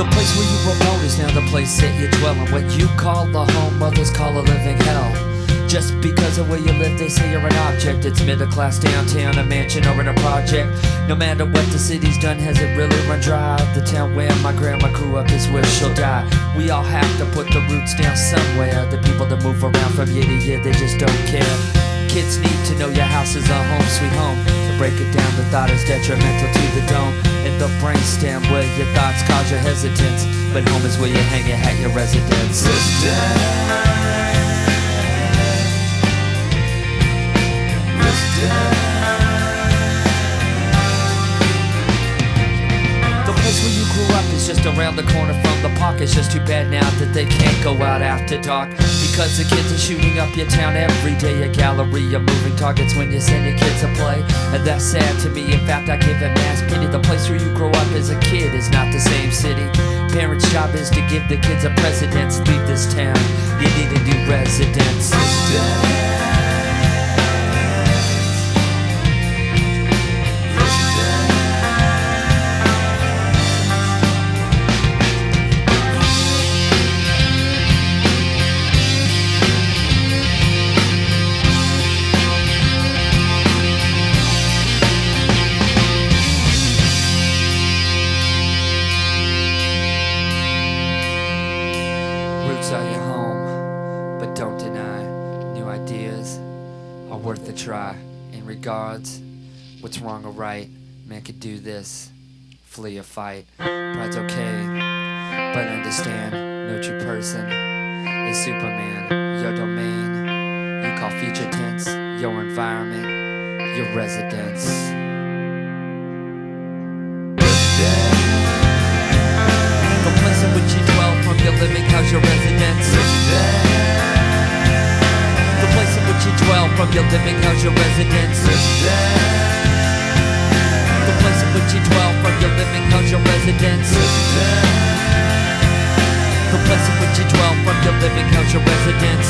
The place where you were born is now the place that you dwell in. What you call a home, others call a living hell. Just because of where you live, they say you're an object. It's middle class downtown, a mansion or in a project. No matter what the city's done, has it really run dry? The town where my grandma grew up is where she'll die. We all have to put the roots down somewhere. The people that move around from year to year, they just don't care. Kids need to know your house is a home, sweet home. To break it down, the thought is detrimental to the dome. In the brainstem where your thoughts cause your hesitance. But home is where you hang your hat, your residence. The place where you grew up is just around the corner from the park. It's just too bad now that they can't go out after dark, because the kids are shooting up your town every day. A gallery of moving targets when you send your kids to play. And that's sad to me, in fact I give it mass pity. The place where you grow up as a kid is not the same city. Parents' job is to give the kids a precedence. Leave this town, you need a new residence. Roots are your home, but don't deny new ideas are worth a try. In regards, what's wrong or right, man could do this, flee or fight. Pride's okay, but understand, no true person is Superman. Your domain, you call future tense, your environment, your residence. The place in which you dwell from your living, how's your residence? The place in which you dwell from your living, how's your residence? The place in which you dwell from your living, how's your residence? The place in which you dwell from your living, how's your residence?